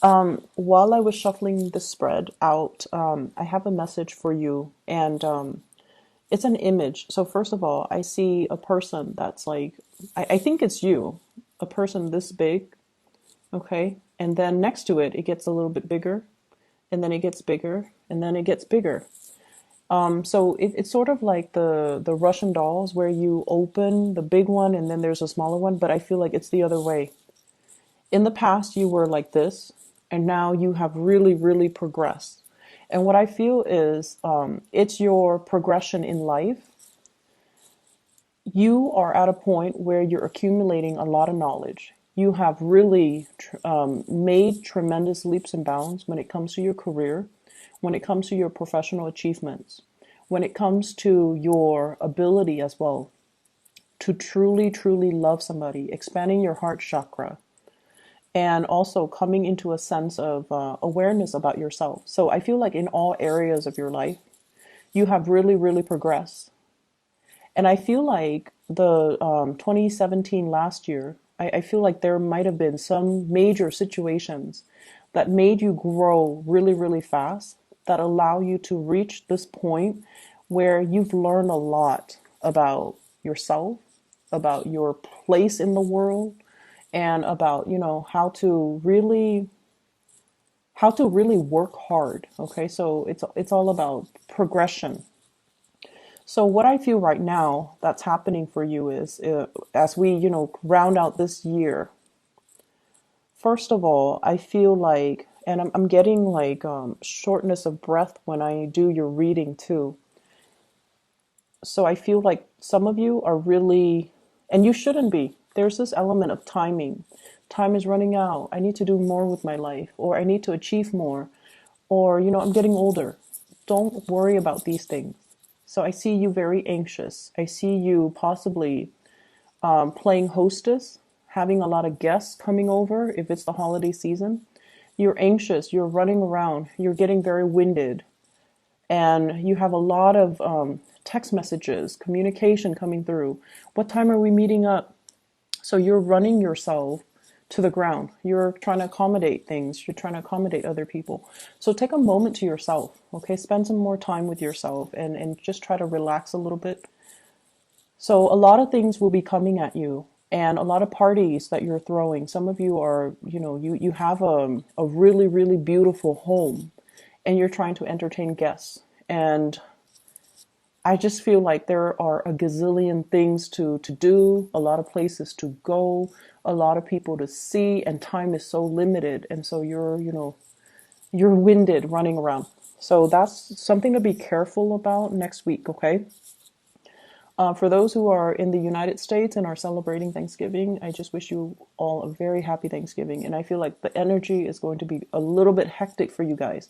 While I was shuffling the spread out, I have a message for you, and it's an image. So first of all, I see a person that's like, I think it's you, a person this big, okay? And then next to it, it gets a little bit bigger, and then it gets bigger, and then it gets bigger. So it's sort of like the Russian dolls where you open the big one and then there's a smaller one, but I feel like it's the other way. In the past, you were like this, and now you have really, really progressed. And what I feel is it's your progression in life. You are at a point where you're accumulating a lot of knowledge. You have really made tremendous leaps and bounds when it comes to your career, when it comes to your professional achievements, when it comes to your ability as well to truly, truly love somebody, expanding your heart chakra, and also coming into a sense of awareness about yourself. So I feel like in all areas of your life, you have really, really progressed. And I feel like the 2017 last year, I feel like there might have been some major situations that made you grow really, really fast, that allow you to reach this point where you've learned a lot about yourself, about your place in the world, and about, how to really work hard. Okay, so it's all about progression. So what I feel right now that's happening for you is, as we, round out this year, first of all, I feel like, and I'm getting like shortness of breath when I do your reading too. So I feel like some of you are really, and you shouldn't be. There's this element of timing. Time is running out. I need to do more with my life, or I need to achieve more, or, I'm getting older. Don't worry about these things. So I see you very anxious. I see you possibly playing hostess, having a lot of guests coming over if it's the holiday season. You're anxious, you're running around, you're getting very winded, and you have a lot of text messages, communication coming through. What time are we meeting up? So you're running yourself to the ground. You're trying to accommodate things. You're trying to accommodate other people. So take a moment to yourself, okay? Spend some more time with yourself and just try to relax a little bit. So a lot of things will be coming at you and a lot of parties that you're throwing. Some of you are, you have a really, really beautiful home and you're trying to entertain guests. And I just feel like there are a gazillion things to do, a lot of places to go, a lot of people to see, and time is so limited. And so you're winded running around. So that's something to be careful about next week, okay? For those who are in the United States and are celebrating Thanksgiving, I just wish you all a very happy Thanksgiving. And I feel like the energy is going to be a little bit hectic for you guys.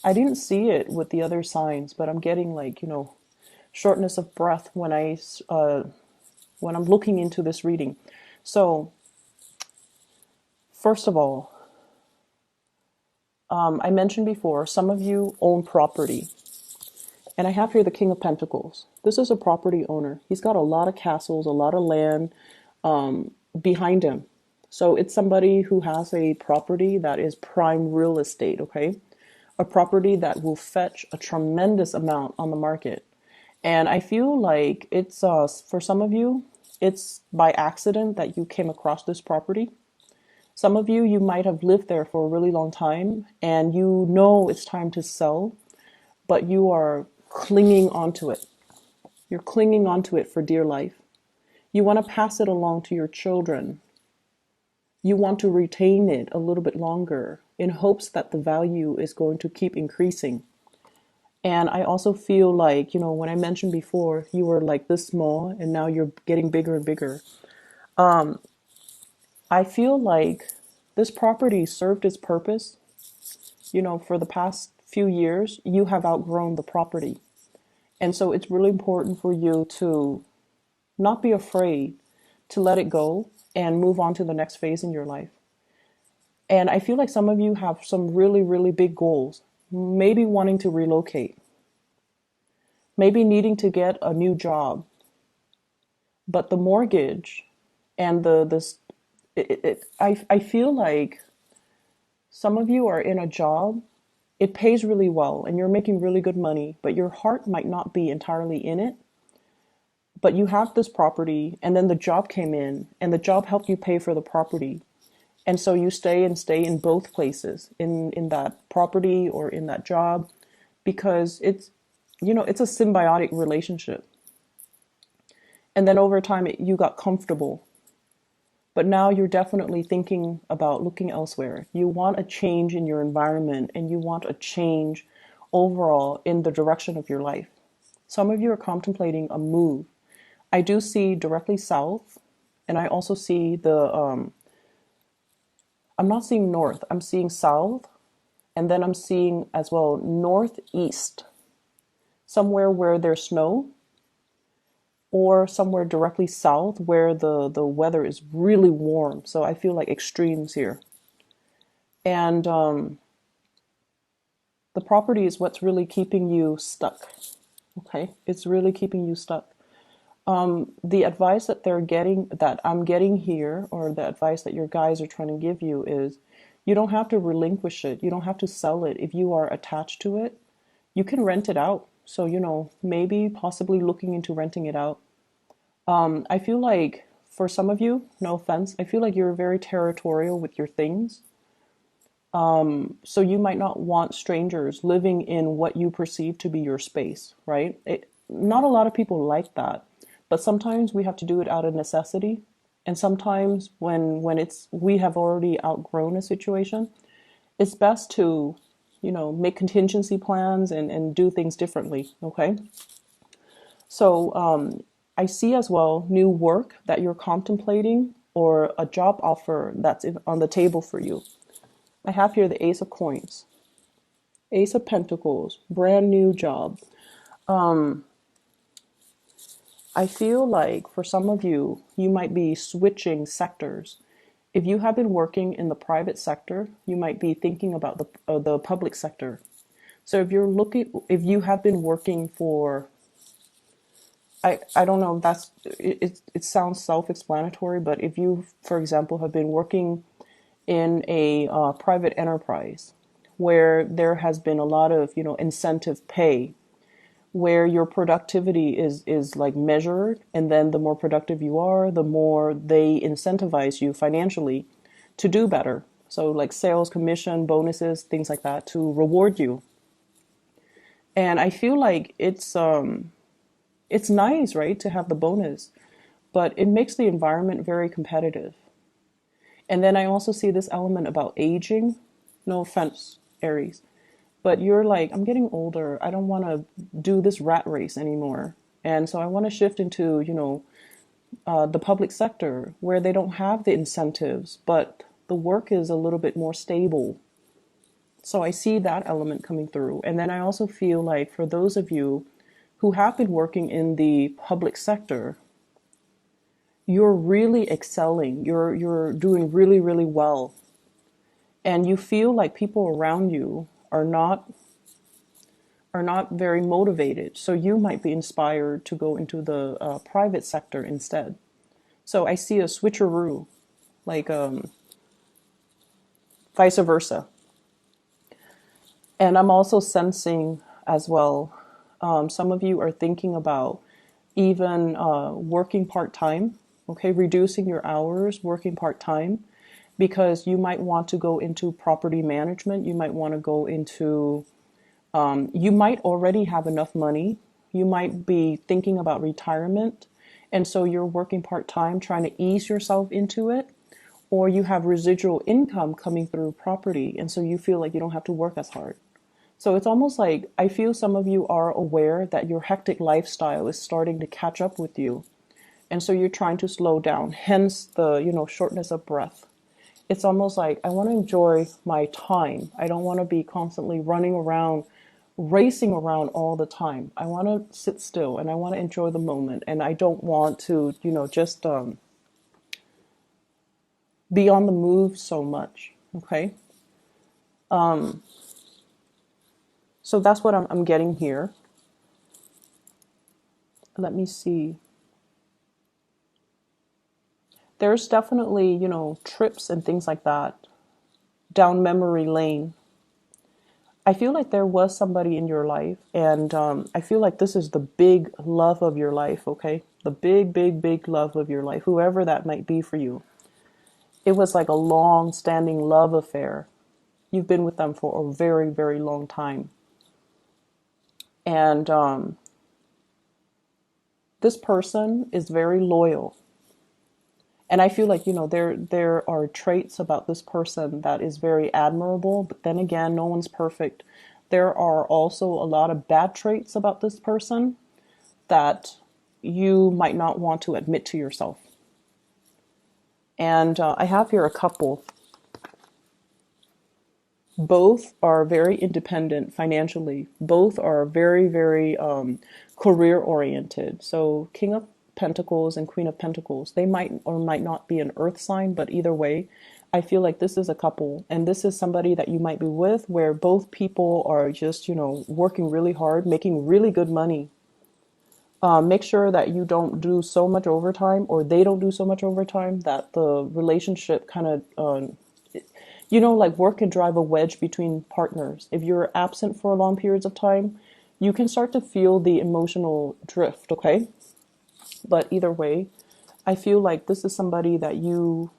I didn't see it with the other signs, but I'm getting like, shortness of breath when I'm looking into this reading. So, first of all, I mentioned before, some of you own property. And I have here the King of Pentacles. This is a property owner. He's got a lot of castles, a lot of land behind him. So it's somebody who has a property that is prime real estate, okay? A property that will fetch a tremendous amount on the market. And I feel like it's, for some of you, it's by accident that you came across this property. Some of you, you might have lived there for a really long time and you know it's time to sell, but you are clinging onto it. You're clinging onto it for dear life. You want to pass it along to your children. You want to retain it a little bit longer in hopes that the value is going to keep increasing. And I also feel like, when I mentioned before, you were like this small and now you're getting bigger and bigger. I feel like this property served its purpose. For the past few years, you have outgrown the property. And so it's really important for you to not be afraid to let it go and move on to the next phase in your life. And I feel like some of you have some really, really big goals, maybe wanting to relocate, maybe needing to get a new job. But the mortgage and I feel like Some of you are in a job, it pays really well and you're making really good money, but your heart might not be entirely in it. But you have this property, and then the job came in, and the job helped you pay for the property. And so you stay in both places, in that property or in that job, because it's a symbiotic relationship. And then over time, you got comfortable. But now you're definitely thinking about looking elsewhere. You want a change in your environment and you want a change overall in the direction of your life. Some of you are contemplating a move. I do see directly south, and I also see I'm not seeing north, I'm seeing south, and then I'm seeing as well northeast, somewhere where there's snow, or somewhere directly south where the weather is really warm. So I feel like extremes here. And the property is what's really keeping you stuck. Okay, it's really keeping you stuck. The advice that I'm getting here, or the advice that your guys are trying to give you, is you don't have to relinquish it. You don't have to sell it. If you are attached to it, you can rent it out. So, maybe possibly looking into renting it out. I feel like for some of you, no offense, I feel like you're very territorial with your things. So you might not want strangers living in what you perceive to be your space, right? Not a lot of people like that, but sometimes we have to do it out of necessity. And sometimes when we have already outgrown a situation, it's best to, make contingency plans and do things differently, okay? So I see as well new work that you're contemplating or a job offer that's on the table for you. I have here the Ace of Coins, Ace of Pentacles, brand new job. I feel like for some of you, you might be switching sectors. If you have been working in the private sector, you might be thinking about the public sector. So if you have been working for, I don't know, it sounds self-explanatory, but if you, for example, have been working in a private enterprise where there has been a lot of, incentive pay, where your productivity is like measured, and then the more productive you are, the more they incentivize you financially to do better. So like sales, commission, bonuses, things like that to reward you. And I feel like it's nice, right, to have the bonus, but it makes the environment very competitive. And then I also see this element about aging. No offense, Aries, but you're like, I'm getting older. I don't want to do this rat race anymore. And so I want to shift into, the public sector where they don't have the incentives, but the work is a little bit more stable. So I see that element coming through. And then I also feel like for those of you who have been working in the public sector, you're really excelling. You're doing really, really well. And you feel like people around you are not very motivated. So you might be inspired to go into the private sector instead. So I see a switcheroo, like vice versa. And I'm also sensing as well, some of you are thinking about even working part-time, okay, reducing your hours, working part-time, because you might want to go into property management. You might want to go into, you might already have enough money. You might be thinking about retirement. And so you're working part-time, trying to ease yourself into it. Or you have residual income coming through property. And so you feel like you don't have to work as hard. So it's almost like I feel some of you are aware that your hectic lifestyle is starting to catch up with you. And so you're trying to slow down, hence the, shortness of breath. It's almost like I want to enjoy my time. I don't want to be constantly running around, racing around all the time. I want to sit still and I want to enjoy the moment. And I don't want to, just be on the move so much. Okay. So that's what I'm getting here. Let me see. There's definitely, trips and things like that down memory lane. I feel like there was somebody in your life, and I feel like this is the big love of your life, okay? The big, big, big love of your life, whoever that might be for you. It was like a long-standing love affair. You've been with them for a very, very long time. And this person is very loyal. And I feel like, there are traits about this person that is very admirable, but then again, no one's perfect. There are also a lot of bad traits about this person that you might not want to admit to yourself. And I have here a couple. Both are very independent financially. Both are very, very career oriented. So King of Pentacles and Queen of Pentacles, they might or might not be an earth sign, but either way, I feel like this is a couple, and this is somebody that you might be with where both people are just, working really hard, making really good money. Make sure that you don't do so much overtime, or they don't do so much overtime, that the relationship kind of, like work can drive a wedge between partners. If you're absent for long periods of time, you can start to feel the emotional drift, okay? But either way, I feel like this is somebody that you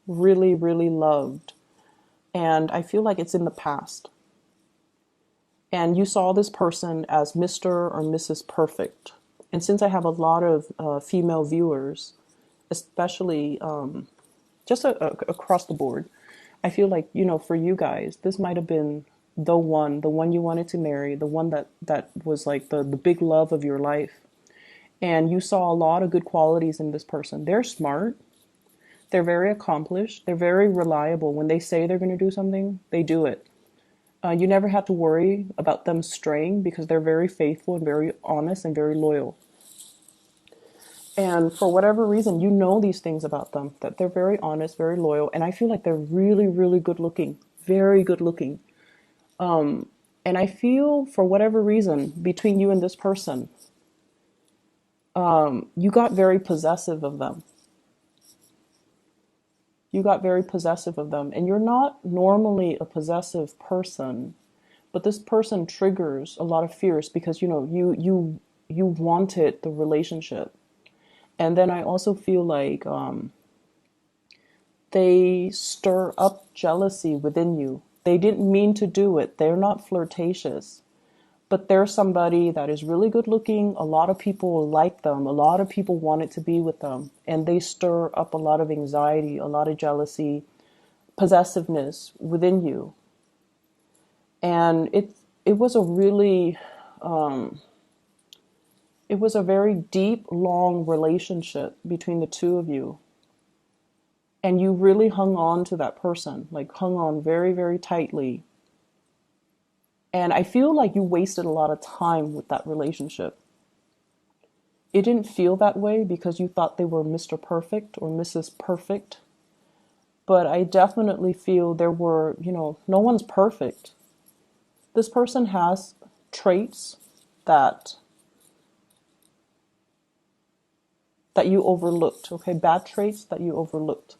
really, really loved. And I feel like it's in the past. And you saw this person as Mr. or Mrs. Perfect. And since I have a lot of female viewers, especially just across the board, I feel like, for you guys, this might have been the one you wanted to marry, the one that was like the big love of your life. And you saw a lot of good qualities in this person. They're smart. They're very accomplished. They're very reliable. When they say they're going to do something, they do it. You never had to worry about them straying because they're very faithful and very honest and very loyal. And for whatever reason, you know these things about them, that they're very honest, very loyal. And I feel like they're really, really good looking, very good looking. And I feel for whatever reason, between you and this person, you got very possessive of them. You got very possessive of them. And you're not normally a possessive person, but this person triggers a lot of fears because, you wanted the relationship. And then I also feel like they stir up jealousy within you. They didn't mean to do it. They're not flirtatious. But they're somebody that is really good looking. A lot of people like them. A lot of people wanted to be with them. And they stir up a lot of anxiety, a lot of jealousy, possessiveness within you. And it was a really, it was a very deep, long relationship between the two of you. And you really hung on to that person, like hung on very, very tightly. And I feel like you wasted a lot of time with that relationship. It didn't feel that way because you thought they were Mr. Perfect or Mrs. Perfect. But I definitely feel there were, no one's perfect. This person has traits that you overlooked, okay? Bad traits that you overlooked.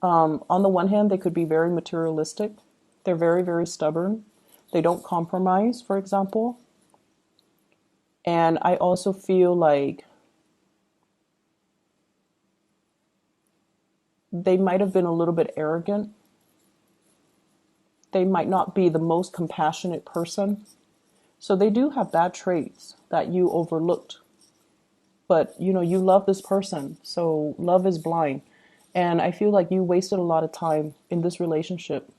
On the one hand, they could be very materialistic. They're very, very stubborn. They don't compromise, for example. And I also feel like they might have been a little bit arrogant. They might not be the most compassionate person. So they do have bad traits that you overlooked. But, you love this person. So love is blind. And I feel like you wasted a lot of time in this relationship.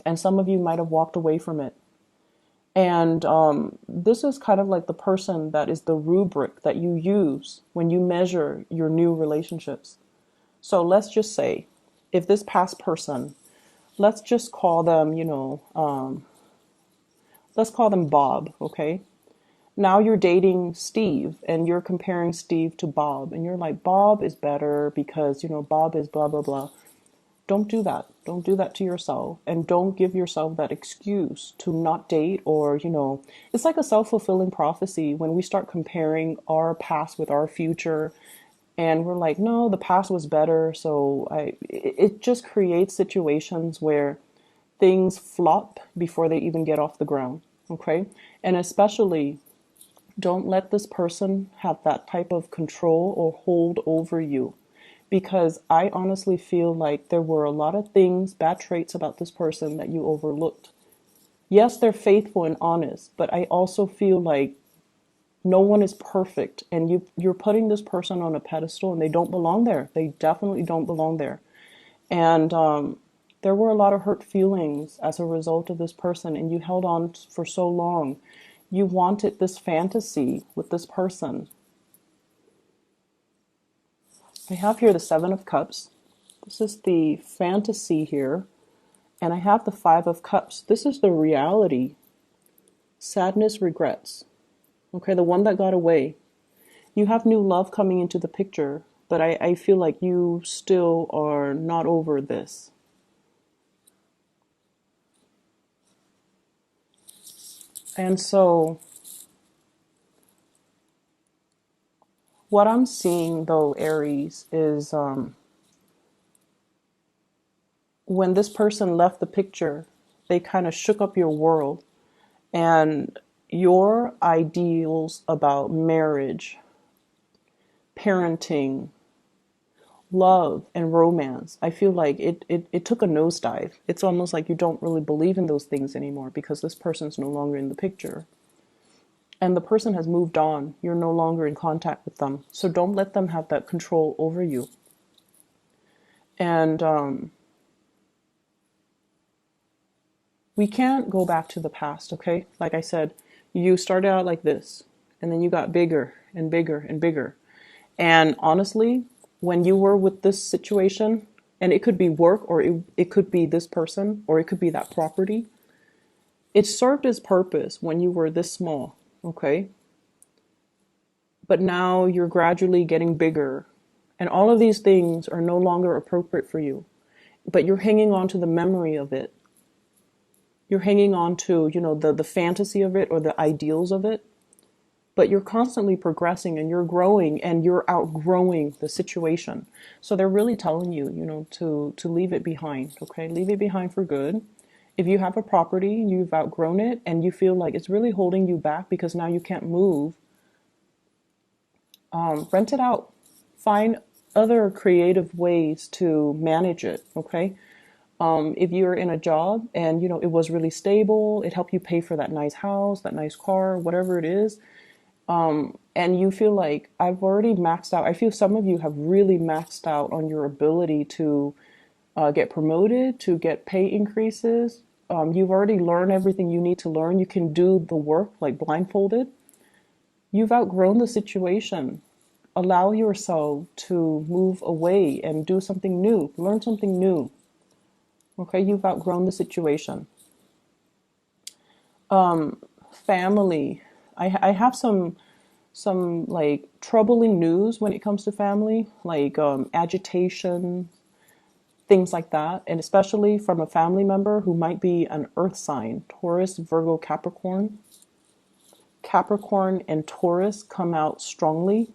And some of you might have walked away from it. And this is kind of like the person that is the rubric that you use when you measure your new relationships. So let's just say, if this past person, let's just call them, let's call them Bob, okay? Now you're dating Steve and you're comparing Steve to Bob. And you're like, Bob is better because, Bob is blah, blah, blah. Don't do that. Don't do that to yourself. And don't give yourself that excuse to not date or, it's like a self-fulfilling prophecy when we start comparing our past with our future. And we're like, no, the past was better. So it just creates situations where things flop before they even get off the ground. Okay. And especially, don't let this person have that type of control or hold over you. Because I honestly feel like there were a lot of things, bad traits about this person that you overlooked. Yes, they're faithful and honest, but I also feel like no one is perfect, and you're putting this person on a pedestal, and they don't belong there. They definitely don't belong there. And there were a lot of hurt feelings as a result of this person, and you held on for so long. You wanted this fantasy with this person. I have here the Seven of Cups. This is the fantasy here. And I have the Five of Cups. This is the reality. Sadness, regrets. Okay, the one that got away. You have new love coming into the picture, but I feel like you still are not over this. And so, what I'm seeing though, Aries, is when this person left the picture, they kind of shook up your world, and your ideals about marriage, parenting, love, and romance, I feel like it took a nosedive. It's almost like you don't really believe in those things anymore because this person's no longer in the picture. And the person has moved on. You're no longer in contact with them. So don't let them have that control over you. And we can't go back to the past, okay? Like I said, you started out like this, and then you got bigger and bigger and bigger. And honestly, when you were with this situation, and it could be work, or it could be this person, or it could be that property, it served its purpose when you were this small, okay? But now you're gradually getting bigger, and all of these things are no longer appropriate for you. But you're hanging on to the memory of it. You're hanging on to, the fantasy of it or the ideals of it. But you're constantly progressing and you're growing and you're outgrowing the situation. So they're really telling you, to leave it behind, okay? Leave it behind for good. If you have a property, you've outgrown it, and you feel like it's really holding you back because now you can't move, rent it out. Find other creative ways to manage it, okay? If you're in a job and, it was really stable, it helped you pay for that nice house, that nice car, whatever it is, and you feel like I've already maxed out. I feel some of you have really maxed out on your ability to get promoted, to get pay increases. You've already learned everything you need to learn. You can do the work like blindfolded. You've outgrown the situation. Allow yourself to move away and do something new. Learn something new. Okay, you've outgrown the situation. Family. I have some like troubling news when it comes to family, like agitation, things like that, and especially from a family member who might be an earth sign, Taurus, Virgo, Capricorn. Capricorn and Taurus come out strongly